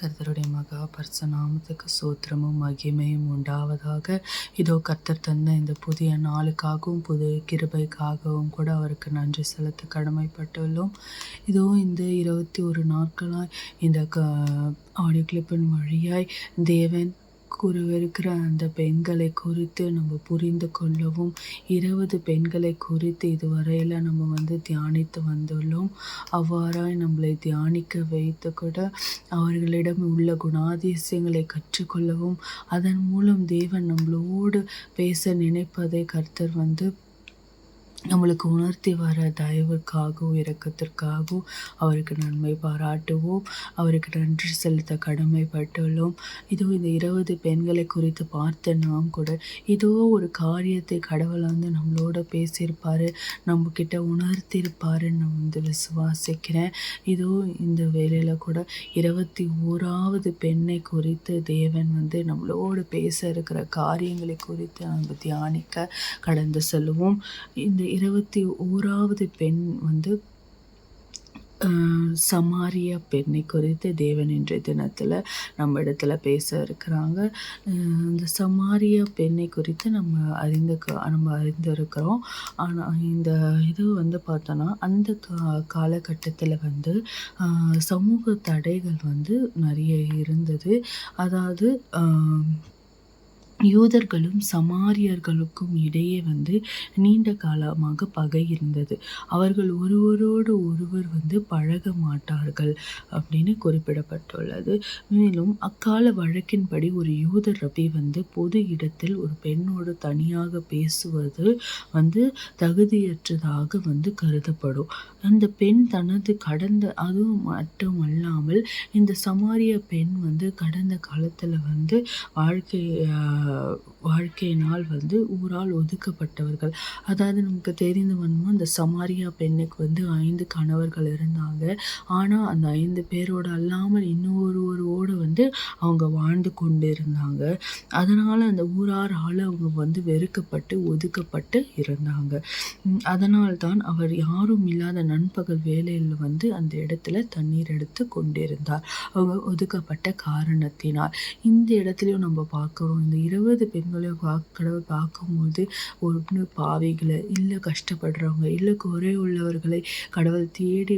கர்த்தருடைய மகா பரிசு நாமத்துக்கு ஸ்தோத்திரமும் மகிமையும் உண்டாவதாக. இதோ கர்த்தர் தந்த இந்த புதிய நாளுக்காகவும் புது கிருபைக்காகவும் கூட அவருக்கு நன்றி செலுத்த கடமைப்பட்டுள்ளோம். இதோ இந்த 21 நாட்களாய் இந்த ஆடியோ கிளிப்பின் வழியாய் தேவன் கூறவிருக்கிற அந்த பெண்களை குறித்து நம்ம புரிந்து கொள்ளவும் 20 பெண்களை குறித்து இதுவரையில் நம்ம தியானித்து வந்துள்ளோம். அவ்வாறாய் நம்மளை தியானிக்க வைத்து கூட அவர்களிடம் உள்ள குணாதிசயங்களை கற்றுக்கொள்ளவும் அதன் மூலம் தேவன் நம்மளோடு பேச நினைப்பதை கர்த்தர் நம்மளுக்கு உணர்த்தி வர தயவுக்காகவும் இரக்கத்திற்காகவும் அவருக்கு நன்மை பாராட்டுவோம். அவருக்கு நன்றி செலுத்த கடமைப்பட்டுள்ளோம். இதோ இந்த 20 பெண்களை குறித்து பார்த்த நாம் கூட ஏதோ ஒரு காரியத்தை கடவுள் நம்மளோட பேசியிருப்பாரு, நம்ம கிட்ட உணர்த்தியிருப்பாருன்னு நான் விசுவாசிக்கிறேன். இதோ இந்த வேளையில் கூட 21வது பெண்ணை குறித்து தேவன் நம்மளோடு பேச இருக்கிற காரியங்களை குறித்து நம்ம தியானிக்க கடந்து செல்வோம். இந்த 21வது பெண் சமாரிய பெண்ணை குறித்து தேவன் இன்றைய தினத்தில் நம்ம இடத்துல பேச இருக்கிறாங்க. இந்த சமாரிய பெண்ணை குறித்து நம்ம அறிந்திருக்கிறோம். ஆனால் இந்த இது பார்த்தோன்னா அந்த காலகட்டத்தில் சமூக தடைகள் நிறைய இருந்தது. அதாவது யூதர்களும் சமாரியர்களுக்கும் இடையே நீண்ட காலமாக பகை இருந்தது. அவர்கள் ஒருவரோடு ஒருவர் பழக மாட்டார்கள் அப்படின்னு குறிப்பிடப்பட்டுள்ளது. மேலும் அக்கால வழக்கின்படி ஒரு யூத ரபி பொது இடத்தில் ஒரு பெண்ணோடு தனியாக பேசுவது தகுதியற்றதாக கருதப்படும். அந்த பெண் தனது அதுவும் மட்டுமல்லாமல் இந்த சமாரிய பெண் கடந்த காலத்தில் வாழ்க்கையினால் ஊரால் ஒதுக்கப்பட்டவர்கள். அதாவது நமக்கு தெரிந்து அந்த சமாரியா பெண்ணுக்கு 5 கணவர்கள் இருந்தாங்க. ஆனால் அந்த 5 பேரோடு அல்லாமல் இன்னொருவரோடு அவங்க வாழ்ந்து கொண்டு இருந்தாங்க. அதனால் அந்த ஊராரால் அவங்க வெறுக்கப்பட்டு ஒதுக்கப்பட்டு இருந்தாங்க. அதனால்தான் அவர் யாரும் இல்லாத நண்பகல் வேளையில் அந்த இடத்துல தண்ணீர் எடுத்து கொண்டிருந்தார், அவங்க ஒதுக்கப்பட்ட காரணத்தினால். இந்த இடத்துலையும் நம்ம பார்க்குறோம், இந்த 20 பெண்களையும் கடவுள் பார்க்கும்போது ஒன்று பாவிகளை, இல்லை கஷ்டப்படுறவங்க, இல்லை குறை உள்ளவர்களை கடவுள் தேடி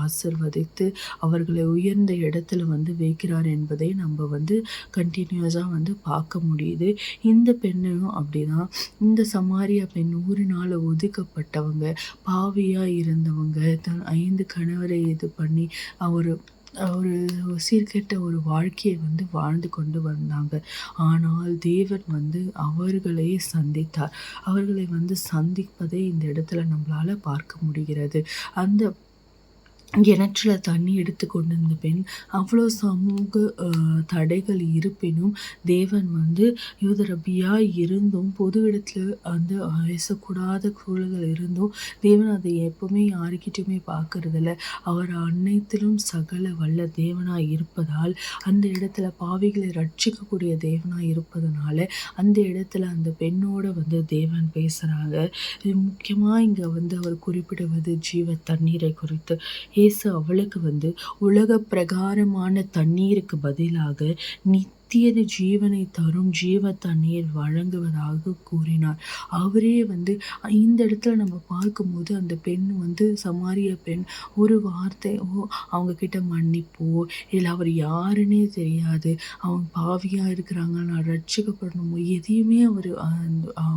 ஆசிர்வதித்து அவர்களை உயர்ந்த இடத்துல வைக்கிறார் என்பதை நம்ம கண்டினியூஸாக பார்க்க முடியுது. இந்த பெண்ணையும் அப்படிதான். இந்த சமாரியா பெண் ஊரினால் ஒதுக்கப்பட்டவங்க, பாவியாக இருந்தவங்க, தன் 5 கணவரை இது பண்ணி ஒரு சீர்கெட்ட ஒரு வாழ்க்கையை வாழ்ந்து கொண்டு வந்தாங்க. ஆனால் தேவன் அவர்களை சந்தித்தார். அவர்களை சந்திப்பதை இந்த இடத்துல நம்மளால பார்க்க முடிகிறது. அந்த கிணற்றுல தண்ணி எடுத்து கொண்டிருந்த பெண் அவ்வளோ சமூக தடைகள் இருப்பினும் தேவன் யூத ரபியாக இருந்தும் பொது இடத்துல பேசக்கூடாத சூழல்கள் இருந்தும் தேவன் அதை எப்பவுமே யாருக்கிட்டையுமே பார்க்கறதில்ல. அவர் அனைத்திலும் சகல வல்ல தேவனாய் இருப்பதால், அந்த இடத்துல பாவிகளை ரட்சிக்கக்கூடிய தேவனாய் இருப்பதனால அந்த இடத்துல அந்த பெண்ணோட தேவன் பேசுகிறாங்க. முக்கியமாக இங்கே அவர் குறிப்பிடுவது ஜீவ தண்ணீரை குறித்து. இயேசு அவளுக்கு உலக பிரகாரமான தண்ணீருக்கு பதிலாக நித்திய ஜீவனை தரும் ஜீவ தண்ணீர் வழங்குவதாக கூறினார். அவரே இந்த இடத்துல நம்ம பார்க்கும்போது அந்த பெண் சமாரிய பெண் ஒரு வார்த்தை, அவங்க கிட்ட மன்னிப்போ இல்லை அவர் யாருன்னே தெரியாது, அவங்க பாவியாக இருக்கிறாங்க, நான் ரட்சிக்கப்படணுமோ, எதையுமே அவர்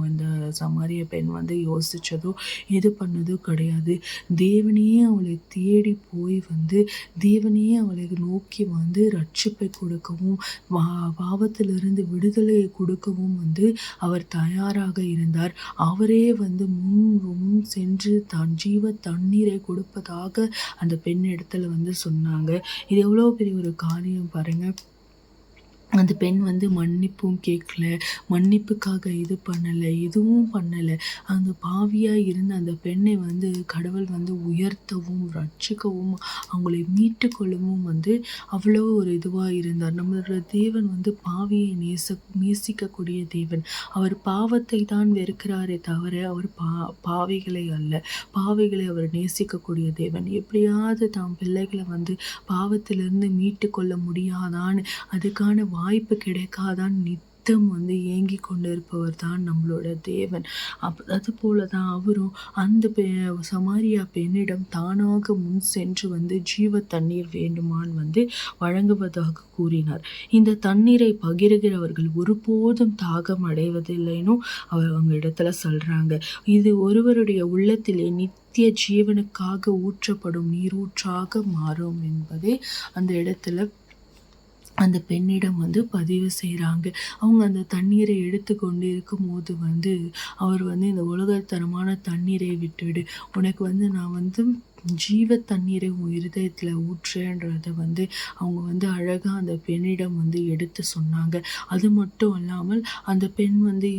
அந்த சமாரிய பெண் யோசித்ததோ இது பண்ணதோ கிடையாது. தேவனையே அவளை தேடி போய் தேவனையே அவளை நோக்கி ரட்சிப்பை கொடுக்கவும் பாவத்திலிருந்து விடுதலையை கொடுக்கவும் அவர் தயாராக இருந்தார். அவரே முன் சென்று தான் ஜீவ தண்ணீரை கொடுப்பதாக அந்த பெண் இடத்துல சொன்னாங்க. இது எவ்வளோ பெரிய ஒரு காரியம் பாருங்க. அந்த பெண் வந்து மன்னிப்பும் கேட்கல, மன்னிப்புக்காக இது பண்ணல, எதுவும் பண்ணல. அந்த பாவியா இருந்த அந்த பெண்ணை வந்து கடவுள் வந்து உயர்த்தவும், ரட்சிக்கவும், அவங்களை மீட்டுக்கொள்ளவும் வந்து அவ்வளோ ஒரு இதுவா இருந்தார். நம்மளோட தேவன் வந்து பாவியை நேசிக்கக்கூடிய தேவன். அவர் பாவத்தை தான் வெறுக்கிறாரே தவிர, அவர் பாவிகளை அல்ல. பாவிகளை அவர் நேசிக்கக்கூடிய தேவன். எப்படியாவது தாம் பிள்ளைகளை வந்து பாவத்திலிருந்து மீட்டுக்கொள்ள முடியாதான்னு, அதுக்கான வாய்ப்பு கிடைக்காதான் நித்தம் வந்து ஏங்கி கொண்டிருப்பவர் தான் நம்மளோட தேவன். அது போல தான் அவரும் அந்த சமாரியா பெண்ணிடம் தானாக முன் சென்று வந்து ஜீவ தண்ணீர் வேண்டுமான் வந்து வழங்குவதாக கூறினார். இந்த தண்ணீரை பகிர்கிறவர்கள் ஒருபோதும் தாகம் அடைவதில்லைன்னு அவங்க இடத்துல சொல்றாங்க. இது ஒருவருடைய உள்ளத்திலே நித்திய ஜீவனுக்காக ஊற்றப்படும் நீரூற்றாக மாறும் என்பதே அந்த இடத்துல அந்த பெண்ணிடம் வந்து பதிவு செய்கிறாங்க. அவங்க அந்த தண்ணீரை எடுத்து கொண்டு இருக்கும்போது வந்து அவர் வந்து இந்த உலகத்தரமான தண்ணீரை விட்டுவிடு, உனக்கு வந்து நான் வந்து ஜீவ தண்ணீரை உன் இருதயத்தில் ஊற்றுன்றதை வந்து அவங்க வந்து அழகாக அந்த பெண்ணிடம் வந்து எடுத்து சொன்னாங்க. அது மட்டும் இல்லாமல் அந்த பெண் வந்து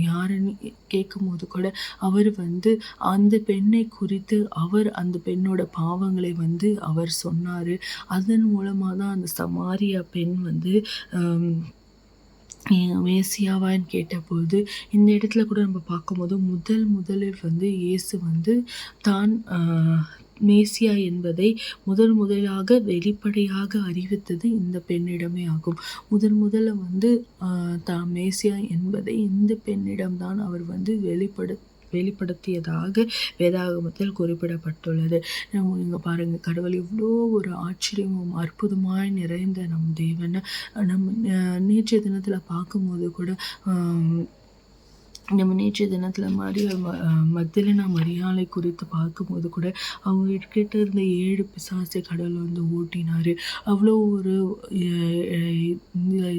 யாருன்னு கேட்கும்போது கூட அவர் வந்து அந்த பெண்ணை குறித்து அவர் அந்த பெண்ணோட பாவங்களை வந்து அவர் சொன்னார். அதன் மூலமாக தான் அந்த சமாரியா பெண் வந்து மேசியாவான்னு கேட்டபோது இந்த இடத்துல கூட நம்ம பார்க்கும்போது முதலில் வந்து இயேசு வந்து தான் மேசியா என்பதை முதலாக வெளிப்படையாக அறிவித்தது இந்த பெண்ணிடமே ஆகும். முதல்ல வந்து தான் மேசியா என்பதை இந்த பெண்ணிடம்தான் அவர் வந்து வெளிப்படுத்தியதாக வேதாகமத்தில் குறிப்பிடப்பட்டுள்ளது. இங்கே பாருங்கள், கடவுள் இவ்வளோ ஒரு ஆச்சரியமும் அற்புதமாய் நிறைந்த நம் தேவனை நேற்றைய தினத்தில் பார்க்கும்போது கூட நம்ம நேற்றைய தினத்தில் மக்தலேனா மரியாளை குறித்து பார்க்கும்போது கூட அவங்க கிட்ட இருந்த 7 பிசாசை கடவுள் வந்து ஓட்டினார். அவ்வளோ ஒரு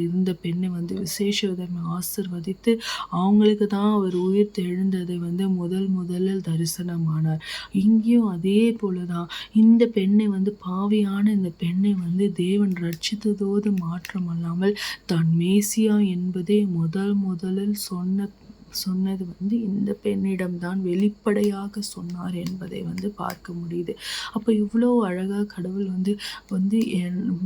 இருந்த பெண்ணை வந்து விசேஷ விதமாக ஆசிர்வதித்து அவங்களுக்கு தான் அவர் உயிர் தெழுந்ததை வந்து முதலில் தரிசனமானார். இங்கேயும் அதே போல தான் இந்த பெண்ணை வந்து பாவியான இந்த பெண்ணை வந்து தேவன் ரட்சித்ததோடு மாற்றமல்லாமல் தான் மேசியா என்பதே முதலில் சொன்னது வந்து இந்த பெண்ணிடம்தான் வெளிப்படையாக சொன்னார் என்பதை வந்து பார்க்க முடியுது. அப்போ இவ்வளோ அழகாக கடவுள் வந்து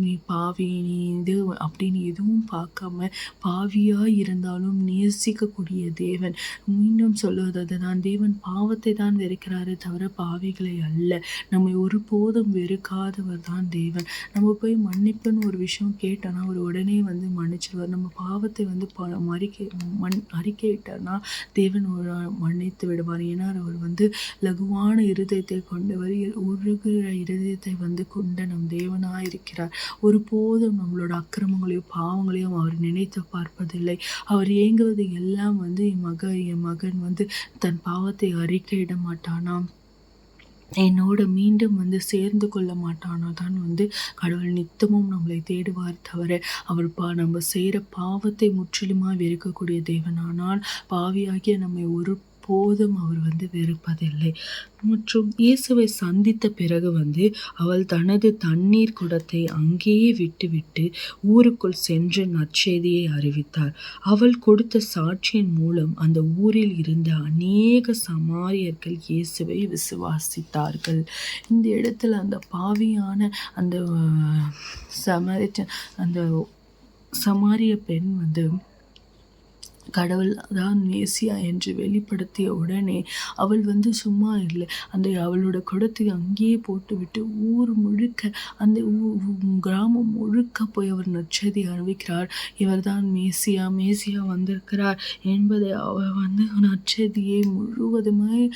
நீ பாவி, நீ இது அப்படின்னு எதுவும் பார்க்காம பாவியாக இருந்தாலும் நேசிக்கக்கூடிய தேவன். மீண்டும் சொல்லுவது தான், தேவன் பாவத்தை தான் வெறுக்கிறாரு தவிர பாவிகளை அல்ல. நம்மை ஒருபோதும் வெறுக்காதவர் தான் தேவன். நம்ம போய் மன்னிப்புன்னு ஒரு விஷயம் கேட்டோன்னா அவர் உடனே வந்து மன்னிச்சிடுவார். நம்ம பாவத்தை வந்து அறிக்கையிட்டோன்னா தேவன் மன்னித்து விடுவார். ஏன்னா அவர் வந்து லகுவான இருதயத்தை கொண்டவர், உருகிற இருதயத்தை வந்து கொண்ட நம் தேவனாக இருக்கிறார். ஒருபோதும் நம்மளோட அக்கிரமங்களையும் பாவங்களையும் அவர் நினைத்து பார்ப்பதில்லை. அவர் ஏங்குவது எல்லாம் வந்து என் மகன் வந்து தன் பாவத்தை அறிக்கையிட மாட்டானாம், என்னோட மீண்டும் வந்து சேர்ந்து கொள்ள மாட்டானா தான் வந்து கடவுள் நித்தமும் நம்மளை தேடுவார் தவிர அவர் நம்ம செய்கிற பாவத்தை முற்றிலுமாக வெறுக்கக்கூடிய தேவனானால் பாவியாகிய நம்மை போதும் அவர் வந்து வெறுப்பதில்லை. மற்றும் இயேசுவை சந்தித்த பிறகு வந்து அவள் தனது தண்ணீர் குடத்தை அங்கேயே விட்டுவிட்டு ஊருக்குள் சென்று நற்செய்தியை அறிவித்தார். அவள் கொடுத்த சாட்சியின் மூலம் அந்த ஊரில் இருந்த அநேக சமாரியர்கள் இயேசுவை விசுவாசித்தார்கள். இந்த இடத்துல அந்த பாவியான அந்த சமாரிய பெண் வந்து கடவுள் தான் மேசியா என்று வெளிப்படுத்திய உடனே அவள் வந்து சும்மா இல்லை, அவளோட குடத்தை அங்கேயே போட்டுவிட்டு ஊர் முழுக்க அந்த கிராமம் முழுக்க போய் அவர் நற்செய்தி அறிவிக்கிறார். இவர் தான் மேசியா வந்திருக்கிறார் என்பதை அவர் வந்து நற்செய்தியை முழுவதுமாய்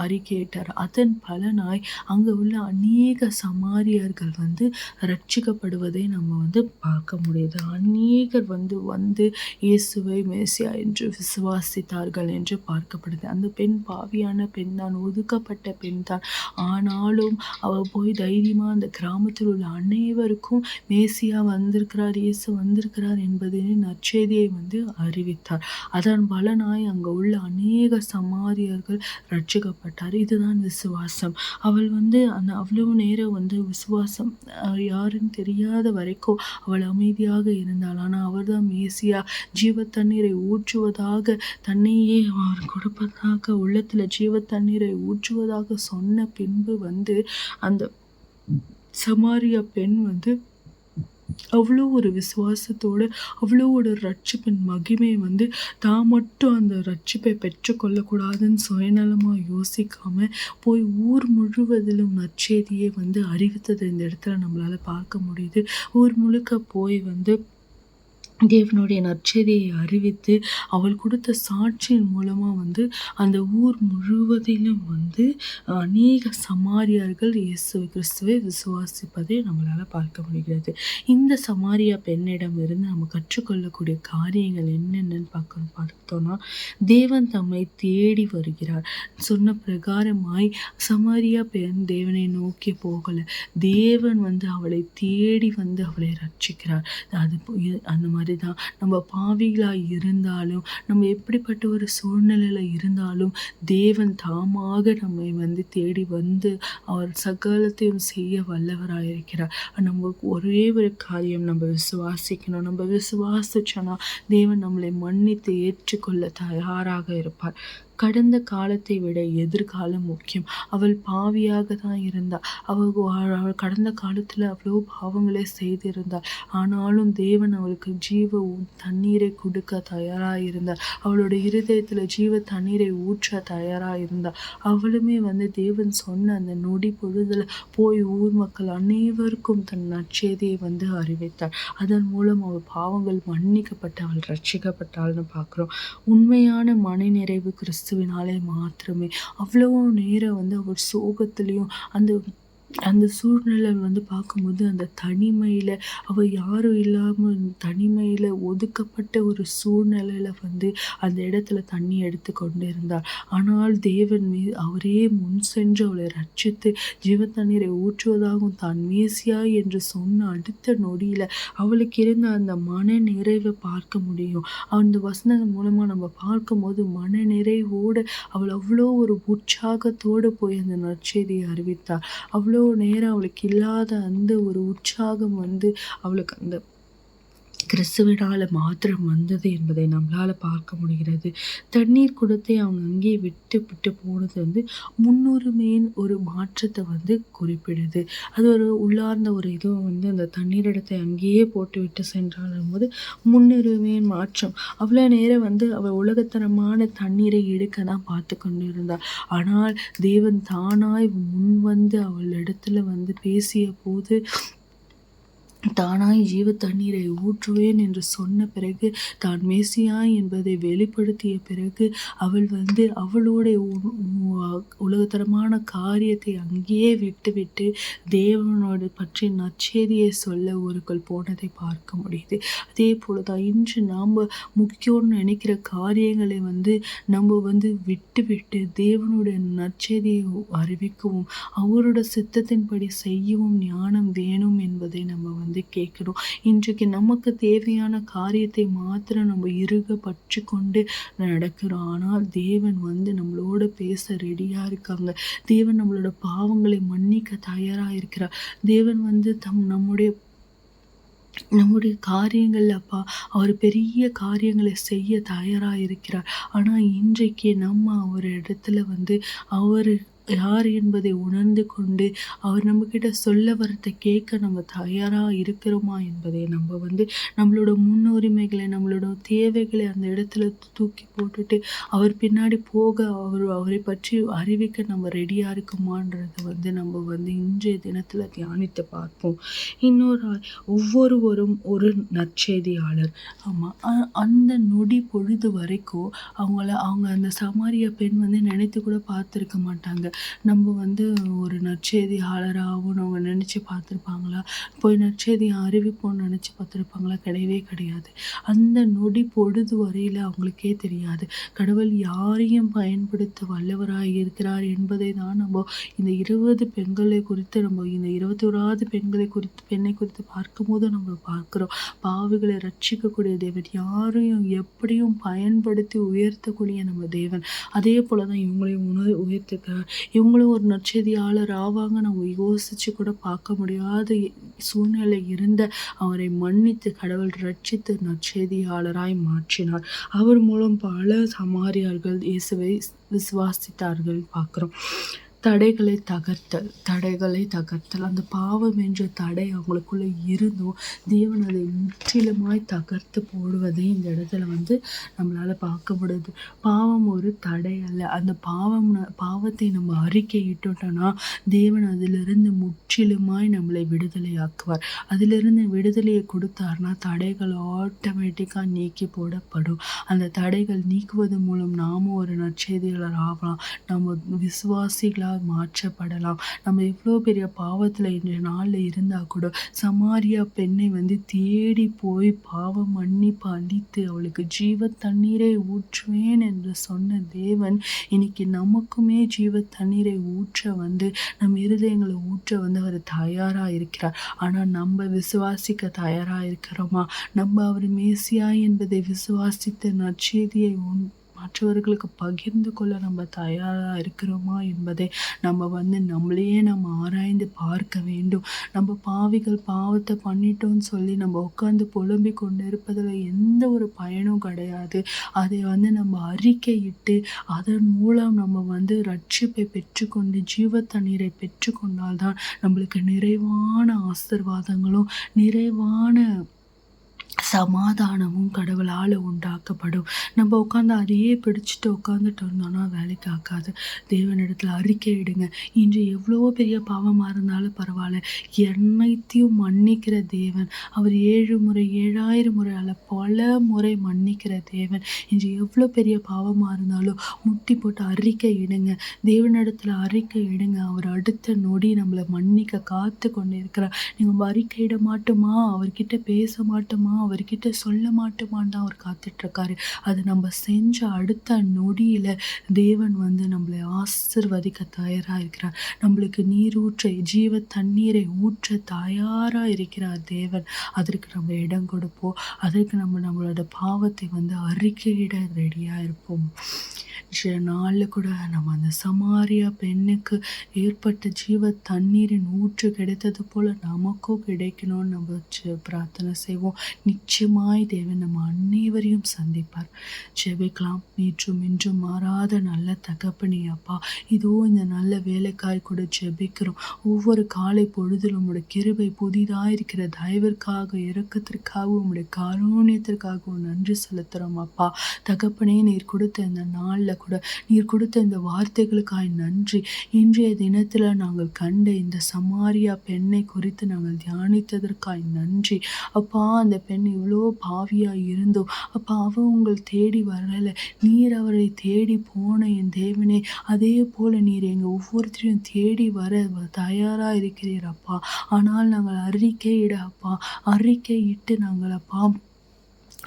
அறிக்கையிட்டார். அதன் பலனாய் அங்கே உள்ள அநேக சமாரியர்கள் வந்து ரட்சிக்கப்படுவதை நம்ம வந்து பார்க்க முடியுது. அநேகர் வந்து இயேசுவை மேசியா என்று விசுவாசித்தார்கள் என்று பார்க்கப்படுது. அந்த பெண் பாவியான பெண் தான், ஒதுக்கப்பட்ட பெண் தான். ஆனாலும் அவள் போய் தைரியமாக அந்த கிராமத்தில் உள்ள அனைவருக்கும் மேசியா வந்திருக்கிறார், இயேசு வந்திருக்கிறார் என்பதை நற்செய்தியை அறிவித்தார். அதன் பலனாய் அங்கே உள்ள அநேக சமாரியர்கள் ரட்சிக்கப்பட்டார். இதுதான் விசுவாசம். அவள் அந்த அவ்வளவு நேரம் விசுவாசம் யாருன்னு தெரியாத வரைக்கும் அவள் அமைதியாக இருந்தாள். ஆனால் அவர்தான் மேசியா, ஜீவ தண்ணீரை ஊற்றுவதாக, தன்னையே அவர் கொடுப்பதாக, உள்ளத்துல ஜீவ தண்ணீரை ஊற்றுவதாக சொன்ன பின்பு அந்த சமாரிய பெண் அவ்வளோ ஒரு விசுவாசத்தோடு, அவ்வளோ ஒரு ரட்சிப்பின் மகிமை தான் மட்டும் அந்த ரட்சிப்பை பெற்றுக்கொள்ளக்கூடாதுன்னு சுயநலமாக யோசிக்காம போய் ஊர் முழுவதிலும் நற்செய்தியை அறிவித்தது இந்த இடத்துல நம்மளால பார்க்க முடியுது. ஊர் முழுக்க போய் தேவனுடைய நற்செய்தியை அறிவித்து அவள் கொடுத்த சாட்சியின் மூலமாக அந்த ஊர் முழுவதிலும் அநேக சமாரியர்கள் இயேசு கிறிஸ்துவை விசுவாசிப்பதை நம்மளால் பார்க்க முடிகிறது. இந்த சமாரியா பெண்ணிடம் இருந்து நம்ம கற்றுக்கொள்ளக்கூடிய காரியங்கள் என்னென்னு பார்த்தோம்னா, தேவன் தம்மை தேடி வருகிறார். சொன்ன பிரகாரமாய் சமாரியா பெண் தேவனை நோக்கி போகலை. தேவன் அவளை தேடி அவளை ரட்சிக்கிறார். அது அந்த மாதிரி தான் நம்ம பாவிகளாக இருந்தாலும், நம்ம எப்படிப்பட்ட ஒரு சூழ்நிலையில் இருந்தாலும் தேவன் தாமாக நம்மை தேடி அவர் சகலத்தையும் செய்ய வல்லவராக இருக்கிறார். நம்ம ஒரே ஒரு காரியம் நம்ம விசுவாசிக்கணும். நம்ம விசுவாசிச்சோன்னா தேவன் நம்மளை மன்னித்து ஏற்றுக்கொள்ள தயாராக இருப்பார். கடந்த காலத்தை விட எதிர்காலம் முக்கியம். அவள் பாவியாக தான் இருந்தாள். அவள் கடந்த காலத்தில் அவ்வளோ பாவங்களே செய்திருந்தாள். ஆனாலும் தேவன் அவளுக்கு ஜீவ தண்ணீரை கொடுக்க தயாராக இருந்தார். அவளுடைய இருதயத்தில் ஜீவ தண்ணீரை ஊற்ற தயாராக இருந்தாள். அவளுமே தேவன் சொன்ன அந்த நொடி பொழுதில் போய் ஊர் மக்கள் அனைவருக்கும் தன் நற்செய்தியை அறிவித்தார். அதன் மூலம் அவள் பாவங்கள் மன்னிக்கப்பட்டு அவள் ரட்சிக்கப்பட்டாள்னு பார்க்குறோம். உண்மையான மனநிறைவு கிறிஸ்துவினாலே மாத்திரமே. அவ்வளோ நேரம் அவர் சோகத்திலையும் அந்த சூழ்நிலை பார்க்கும்போது அந்த தனிமையில் அவள் யாரும் இல்லாமல் தனிமையில் ஒதுக்கப்பட்ட ஒரு சூழ்நிலையில் அந்த இடத்துல தண்ணி எடுத்து கொண்டு இருந்தாள். ஆனால் தேவன் அவரே முன் சென்று அவளை ரட்சித்து ஜீவ தண்ணீரை ஊற்றுவதாகவும் தான் மேசியா என்று சொன்ன அடுத்த நொடியில் அவளுக்கு இருந்த அந்த மன நிறைவை பார்க்க முடியும். அந்த வசனங்கள் மூலமாக நம்ம பார்க்கும்போது மன நிறைவோடு அவள் அவ்வளோ ஒரு உற்சாகத்தோடு போய் அந்த நற்செய்தியை அறிவித்தாள். அவ்வளோ நேரம் அவளுக்கு இல்லாத அந்த ஒரு உற்சாகம் அவளுக்கு அந்த கிறிஸ்துவினால் மாத்திரம் வந்தது என்பதை நம்மளால் பார்க்க முடிகிறது. தண்ணீர் குடத்தை அவங்க அங்கேயே விட்டு போனது முன்னுரிமையின் ஒரு மாற்றத்தை குறிப்பிடுது. அது ஒரு உள்ளார்ந்த ஒரு இதுவும் அந்த தண்ணீர் இடத்தை அங்கேயே போட்டு விட்டு சென்றாலும் போது முன்னுரிமையின் மாற்றம். அவ்வளோ நேரம் அவள் உலகத்தரமான தண்ணீரை எடுக்க தான் பார்த்து கொண்டு இருந்தாள். ஆனால் தேவன் தானாய் முன் அவள் இடத்துல பேசிய போது தானாய் ஜீவ தண்ணீரை ஊற்றுவேன் என்று சொன்ன பிறகு, தான் மேசியா என்பதை வெளிப்படுத்திய பிறகு அவள் அவளுடைய உலகத்தரமான காரியத்தை அங்கேயே விட்டுவிட்டு தேவனோடு பற்றி நற்செய்தியை சொல்ல ஒருக்கள் போனதை பார்க்க முடியுது. அதே போலதான் இன்று நாம் முக்கியம்னு நினைக்கிற காரியங்களை நம்ம விட்டுவிட்டு தேவனுடைய நற்செய்தியை அறிவிக்கவும் அவரோட சித்தத்தின்படி செய்யவும் ஞானம் வேணும் என்பதை நம்ம கேட்கணும். இன்றைக்கு நமக்கு தேவையான காரியத்தை மாத்திரம் நம்ம இறுக பற்றி கொண்டு நடக்கிறோம். ஆனால் தேவன் நம்மளோட பேச ரெடியா இருக்காங்க. தேவன் நம்மளோட பாவங்களை மன்னிக்க தயாரா இருக்கிறார். தேவன் நம்முடைய காரியங்கள் அவர் பெரிய காரியங்களை செய்ய தயாராக இருக்கிறார். ஆனால் இன்றைக்கு நம்ம அவர் இடத்துல அவர் யார் என்பதை உணர்ந்து கொண்டு அவர் நம்மக்கிட்ட சொல்ல வரத்தை கேட்க நம்ம தயாராக இருக்கிறோமா என்பதை நம்ம நம்மளோட முன்னுரிமைகளை நம்மளோட தேவைகளை அந்த இடத்துல தூக்கி போட்டுட்டு அவர் பின்னாடி போக அவரை பற்றி அறிவிக்க நம்ம ரெடியாக இருக்குமான்றதை நம்ம இன்றைய தினத்தில் தியானித்து பார்ப்போம். இன்னொரு ஒவ்வொருவரும் ஒரு நற்செய்தியாளர். ஆமாம், அந்த நொடி பொழுது வரைக்கும் அவங்க அந்த சமாரிய பெண் நினைத்து கூட பார்த்துருக்க மாட்டாங்க. நம்ம வந்து ஒரு நற்செய்தியாளராகவும் அவங்க நினச்சி பார்த்துருப்பாங்களா? போய் நற்செய்தி அறிவிப்போம்னு நினச்சி பார்த்துருப்பாங்களா? கிடையவே கிடையாது. அந்த நொடி பொழுது வரையில அவங்களுக்கே தெரியாது. கடவுள் யாரையும் பயன்படுத்த வல்லவராய் இருக்கிறார் என்பதை தான் நம்ம இந்த 20 பெண்களை குறித்து நம்ம இந்த 21வது பெண்ணை குறித்து பார்க்கும்போது நம்ம பார்க்கிறோம். பாவிகளை ரட்சிக்கக்கூடிய தேவன், யாரையும் எப்படியும் பயன்படுத்தி உயர்த்தக்கூடிய நம்ம தேவன். அதே போல தான் இவங்களையும் உயர்த்துக்கிறார். இவங்களும் ஒரு நற்செய்தியாளர் ஆவாங்க நம்ம யோசிச்சு கூட பார்க்க முடியாத சூழ்நிலை இருந்த அவரை மன்னித்து கடவுள் ரட்சித்து நற்செய்தியாளராய் மாற்றினார். அவர் மூலம் பல சமாரியர்கள் இயேசுவை விசுவாசித்தார்கள் பார்க்கிறோம். தடைகளை தகர்த்தல். அந்த பாவம் என்ற தடை அவங்களுக்குள்ள இருந்தும் தேவன் அதை முற்றிலுமாய் தகர்த்து போடுவதை இந்த இடத்துல வந்து நம்மளால பார்க்க முடியுது. பாவம் ஒரு தடை அல்ல. அந்த பாவத்தை நம்ம அறிக்கையிட்டோம்னா தேவன் அதிலிருந்து முற்றிலுமாய் நம்மளை விடுதலையாக்குவார். அதிலிருந்து விடுதலையை கொடுத்தார்னா தடைகள் ஆட்டோமேட்டிக்காக நீக்கி போடப்படும். அந்த தடைகள் நீக்குவது மூலம் நாமும் ஒரு நற்செய்தியாளர் ஆகலாம். நம்ம விசுவாசிகளாக மாற்றப்படலாம். நம்ம எவ்வளோ பெரிய பாவத்தில் இன்றைய நாளில் இருந்தால் கூட சமாரியா பெண்ணை வந்து தேடி போய் பாவ மன்னிப்பு அளித்து அவளுக்கு ஜீவ தண்ணீரை ஊற்றுவேன் என்று சொன்ன தேவன் இன்னைக்கு நமக்குமே ஜீவ தண்ணீரை ஊற்ற வந்து நம் இருதயங்களை ஊற்ற வந்து அவர் தயாராக இருக்கிறார். ஆனால் நம்ம விசுவாசிக்க தயாராக இருக்கிறோமா? நம்ம அவர் மேசியா என்பதை விசுவாசித்த நற்செய்தியை மற்றவர்களுக்கு பகிர்ந்து கொள்ள நம்ம தயாராக இருக்கிறோமா என்பதை நம்ம வந்து நம்மளையே நம்ம ஆராய்ந்து பார்க்க வேண்டும். நம்ம பாவத்தை பண்ணிட்டோம்னு சொல்லி நம்ம உட்காந்து புலம்பி கொண்டு இருப்பதில் எந்த ஒரு பயனும் கிடையாது. அதை வந்து நம்ம அறிக்கையிட்டு அதன் மூலம் நம்ம வந்து ரட்சிப்பை பெற்றுக்கொண்டு ஜீவ தண்ணீரை பெற்றுக்கொண்டால்தான் நம்மளுக்கு நிறைவான ஆசீர்வாதங்களும் நிறைவான சமாதானமும் கடவுளால் உண்டாக்கப்படும். நம்ம உட்காந்து அதையே பிடிச்சிட்டு உட்காந்துட்டு இருந்தோம்னா வேலைக்கு ஆக்காது. தேவனிடத்தில் அறிக்கையிடுங்க. இன்று எவ்வளோ பெரிய பாவமாக இருந்தாலும் பரவாயில்ல, என்னைத்தையும் மன்னிக்கிற தேவன். அவர் 7 முறை 7000 முறை அல்ல, பல முறை மன்னிக்கிற தேவன். இன்று எவ்வளோ பெரிய பாவமாக இருந்தாலும் முட்டி போட்டு அறிக்கை இடுங்க. தேவனிடத்தில் அறிக்கை இடுங்க. அவர் அடுத்த நொடி நம்மளை மன்னிக்க காத்து கொண்டு இருக்கிறார். நீங்கள் அறிக்கையிட மாட்டோமா? அவர்கிட்ட பேச மாட்டோமா? அவர்கிட்ட சொல்ல மாட்டோமான்னு தான் அவர் காத்துட்ருக்காரு. அது நம்ம செஞ்ச அடுத்த நொடியில் தேவன் வந்து நம்மளை ஆசிர்வதிக்க தயாராக இருக்கிறார். நம்மளுக்கு நீர் ஊற்ற ஜீவ தண்ணீரை ஊற்ற தயாராக இருக்கிறார் தேவன். அதற்கு நம்ம இடம் கொடுப்போம். அதற்கு நம்மளோட பாவத்தை வந்து அறிக்கையிட ரெடியாக இருப்போம். நாளில் கூட நம்ம அந்த சமாரியா பெண்ணுக்கு ஏற்பட்ட ஜீவ தண்ணீரின் ஊற்று கிடைத்தது போல் நமக்கும் கிடைக்கணும்னு நம்ம பிரார்த்தனை செய்வோம். நிச்சயமாய் தேவன் நம்ம அனைவரையும் சந்திப்பார். ஜெபிக்கலாம். நேற்றும் இன்றும் மாறாத நல்ல தகப்பனே அப்பா, இதோ இந்த நல்ல வேலைக்காய் கூட ஜெபிக்கிறோம். ஒவ்வொரு காலை பொழுதிலும் உங்களுடைய கிருபை புதிதாக இருக்கிற தயவிற்காக இரக்கத்திற்காகவும் உங்களுடைய காருண்யத்திற்காகவும் நன்றி செலுத்துகிறோம் அப்பா. தகப்பனே, நீர் கொடுத்த இந்த நாளில் கூட நீர் கொடுத்த இந்த வார்த்தைகளுக்காய் நன்றி. இன்றைய தினத்தில் நாங்கள் கண்ட இந்த சமாரியா பெண்ணை குறித்து நாங்கள் தியானித்ததற்காய் நன்றி அப்பா. அந்த பெண் இவ்வளோ பாவியாக இருந்தோம் அப்பா, உங்கள் தேடி வரலை. நீர் அவரை தேடி போன என் தேவனே, அதே போல் நீர் எங்கள் ஒவ்வொருத்தரையும் தேடி வர தயாராக இருக்கிறீர் அப்பா. ஆனால் நாங்கள் அறிக்கையிட அப்பா, அறிக்கையிட்டு நாங்கள் அப்பா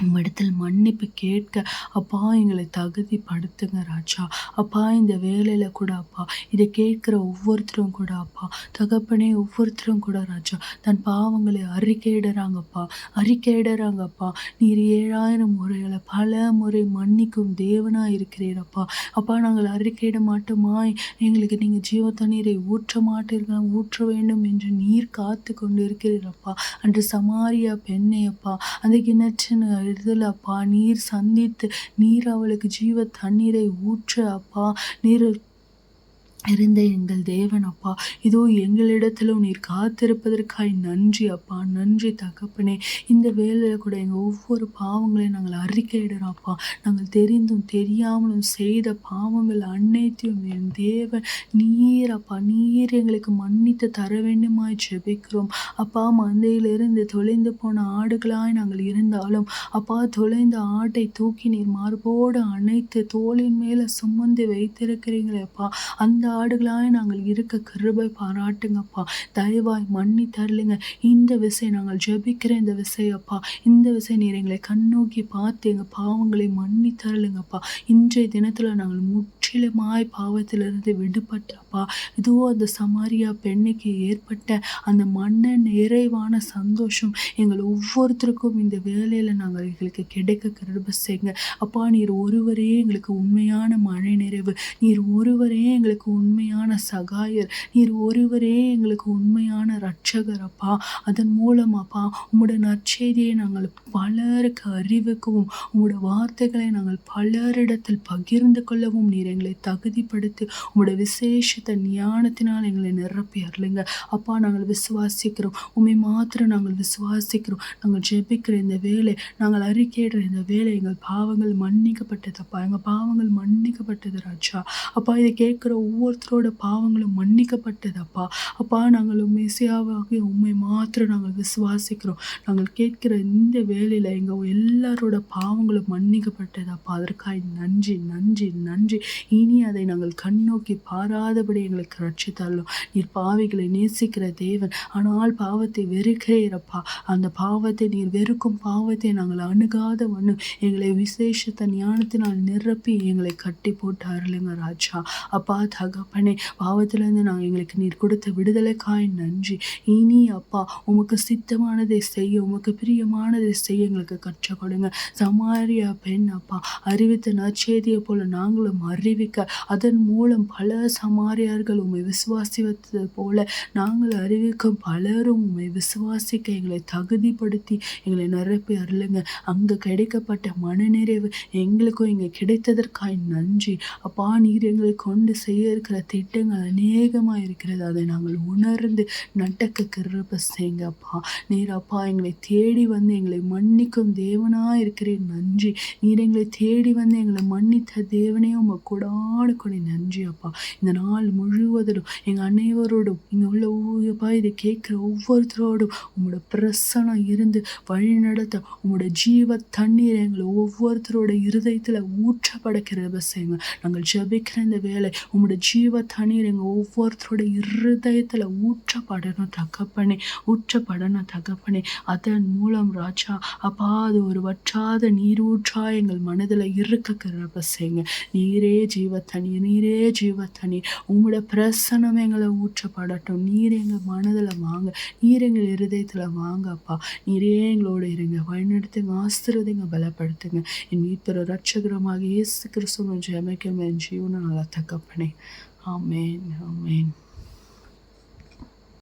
உம்மிடத்தில் மன்னிப்பு கேட்க அப்பா எங்களை தகுதிப்படுத்துங்க ராஜா. அப்பா இந்த வேலையில் கூட அப்பா இதை கேட்குற ஒவ்வொருத்தரும் கூட அப்பா தகப்பனே, ஒவ்வொருத்தரும் கூட ராஜா தன் பாவங்களை அறிக்கையிடுறாங்கப்பா. நீர் 7000 முறைகளை பல முறை மன்னிக்கும் தேவனாக இருக்கிறீரப்பா. அப்பா நாங்கள் அறிக்கையிட மாட்டோமா? எங்களுக்கு நீங்கள் ஜீவ தண்ணீரை ஊற்ற மாட்டீர்கள், ஊற்ற வேண்டும் என்று நீர் காத்து கொண்டு இருக்கிறீரப்பா. அன்று சமாரியா பெண்ணை அப்பா அந்த கிணற்றின் இடத்துல அப்பா நீர் சந்தித்து நீர் அவளுக்கு ஜீவ தண்ணீரை ஊற்ற அப்பா நீர் இருந்த எங்கள் தேவன் அப்பா, இதோ எங்களிடத்திலும் நீர் காத்திருப்பதற்காய் நன்றி அப்பா. நன்றி தகப்பனே. இந்த வேலையில் கூட எங்கள் ஒவ்வொரு பாவங்களையும் நாங்கள் அறிக்கையிடுறோம் அப்பா. நாங்கள் தெரிந்தும் தெரியாமலும் செய்த பாவங்கள் அனைத்தையும் என் தேவன் நீர் அப்பா நீர் எங்களுக்கு மன்னித்து தர வேண்டுமாய் ஜெபிக்கிறோம் அப்பா. மந்தையிலிருந்து தொலைந்து போன ஆடுகளாய் நாங்கள் இருந்தாலும் அப்பா, தொலைந்த ஆட்டை தூக்கி நீர் மார்போடு அணைத்து தோளின் மேலே சுமந்து வைத்திருக்கிறீங்களே அப்பா. அந்த ஆடுகளாய் நாங்கள் இருக்க கிருபை பாராட்டுங்கப்பா. தயவாய் மன்னி தரலுங்க. இந்த விசை நாங்கள் ஜெபிக்கிற இந்த விசை அப்பா, இந்த விசை நீர் எங்களை கண்ணோக்கி பார்த்து எங்க பாவங்களை மன்னி தரலுங்கப்பா. இன்றைய தினத்துல நாங்கள் முற்றிலுமாய் பாவத்திலிருந்து விடுபட்டப்பா. இதோ அந்த சமாரியா பெண்ணுக்கு ஏற்பட்ட அந்த மன நிறைவான சந்தோஷம் எங்கள் ஒவ்வொருத்தருக்கும் இந்த வேலையில நாங்கள் எங்களுக்கு கிடைக்க கிருபை செய்யுங்க அப்பா. நீர் ஒருவரே எங்களுக்கு உண்மையான மழை நிறைவு, நீர் ஒருவரே எங்களுக்கு உண்மையான சகாயர், நீர் ஒருவரே எங்களுக்கு உண்மையான இரட்சகர் அப்பா. அதன் மூலம் அப்பா உம்முடைய நற்செய்தியை நாங்கள் பலருக்கு அறிவிக்கவும், உம்முடைய வார்த்தைகளை நாங்கள் பலரிடத்தில் பகிர்ந்து கொள்ளவும் நீர் எங்களை தகுதிப்படுத்தி உம்முடைய விசேஷத்த ஞானத்தினால் எங்களை நிரப்பி அருளுங்க அப்பா. நாங்கள் விசுவாசிக்கிறோம், உம்மை மாத்திரம் நாங்கள் விசுவாசிக்கிறோம். நாங்கள் ஜெபிக்கிற இந்த வேலை, நாங்கள் அறிக்கையிடுற இந்த வேலை, எங்கள் பாவங்கள் மன்னிக்கப்பட்டதப்பா. எங்கள் பாவங்கள் மன்னிக்கப்பட்டது ராஜா அப்பா. இதை கேட்குற ஒவ்வொருத்தரோட பாவங்களும் மன்னிக்கப்பட்டதப்பா அப்பா. நாங்கள் மெசியாவாக உம்மை மாத்திரம் நாங்கள் விசுவாசிக்கிறோம். நாங்கள் கேட்கிற இந்த வேலையில எங்க எல்லாரோட பாவங்களும் மன்னிக்கப்பட்டதப்பா. அதற்காக நன்றி நன்றி நன்றி. இனி அதை நாங்கள் கண்ணோக்கி பாராதபடி எங்களுக்கு ரட்சித்தாலும். நீர் பாவிகளை நேசிக்கிற தேவன், ஆனால் பாவத்தை வெறுக்கிறீரப்பா. அந்த பாவத்தை நீர் வெறுக்கும் பாவத்தை நாங்கள் அணுகாத வண்ணம் எங்களை விசேஷத்த ஞானத்தினால் நிரப்பி எங்களை கட்டி போட்டு அருளுங்க ராஜா அப்பா. தகப்பனே, பாவத்திலிருந்து நாங்கள் எங்களுக்கு நீர் கொடுத்த விடுதலைக்காய் நன்றி. இனி அப்பா உமக்கு சித்தமானதை செய்ய, உமக்கு பிரியமானதை செய்ய எங்களுக்கு கற்றுக் கொடுங்க. சமாரியா பெண் அப்பா அறிவித்த நற்செய்தியை போல நாங்களும் அறிவிக்க, அதன் மூலம் பல சமாரியார்கள் உம்மை விசுவாசித்தது போல நாங்கள் அறிவிக்கும் பலரும் உம்மை விசுவாசிக்க எங்களை தகுதிப்படுத்தி எங்களை நிரப்பி அருளுங்க. அங்க கிடைக்கப்பட்ட மனநிறைவு எங்களுக்கும் இங்கே கிடைத்ததற்காய் நன்றி அப்பா. நீர் எங்களை கொண்டு செய்ய இருக்கிற திட்டங்கள் அநேகமாக இருக்கிறது. அதை நாங்கள் உணர்ந்து நடக்க கிருபை செய்யுங்க அப்பா. நீர் அப்பா எங்களை தேடி வந்து எங்களை மன்னிக்கும் தேவனாக இருக்கிறேன் நன்றி. நீர் எங்களை தேடி வந்து எங்களை மன்னித்த தேவனே உங்கள் கொடாடு கொடி நன்றி அப்பா. இந்த நாள் முழுவதும் எங்கள் அனைவரோடும் இங்கே உள்ள ஊயப்பா இதை கேட்குற ஒவ்வொருத்தரோடும் உங்களோட பிரசனம் இருந்து வழி நடத்த உங்களோட ஜீவ தண்ணீர் எங்களை ஒவ்வொருத்தரோட இருதயத்தில் ஊற்றப்பட கிருபை செய்யுங்க. நாங்கள் ஜெபிக்கிற இந்த வேலை உங்களோட ஜீவ தண்ணீர் எங்கள் ஒவ்வொருத்தரோட இருதயத்தில் ஊற்றப்படணும் தகப்பனே, ஊற்றப்படணும் தகப்பனே. அதன் மூலம் ராஜா அப்பா அது ஒரு வற்றாத நீரூற்றா எங்கள் மனதில் இருக்க கிருபை செய்யுங்க. நீரே ஜீவ தண்ணீர், நீரே ஜீவ தண்ணீர். உங்களோட பிரசனம் எங்களை ஊற்றப்படட்டும். நீர் எங்கள் மனதில் வாங்க, நீர் எங்கள் இருதயத்தில் வாங்க அப்பா. நீரே எங்களோட இருங்க, வழிநடத்துங்க, ஆசீர்வதிங்க, பலப்படுத்துங்க. என் மீட்பர் இரட்சகருமாக இயேசு கிறிஸ்துவின் ஜெபம் என் ஜீவனை நல்லா தகப்பனே. ஆமென் ஆமென்.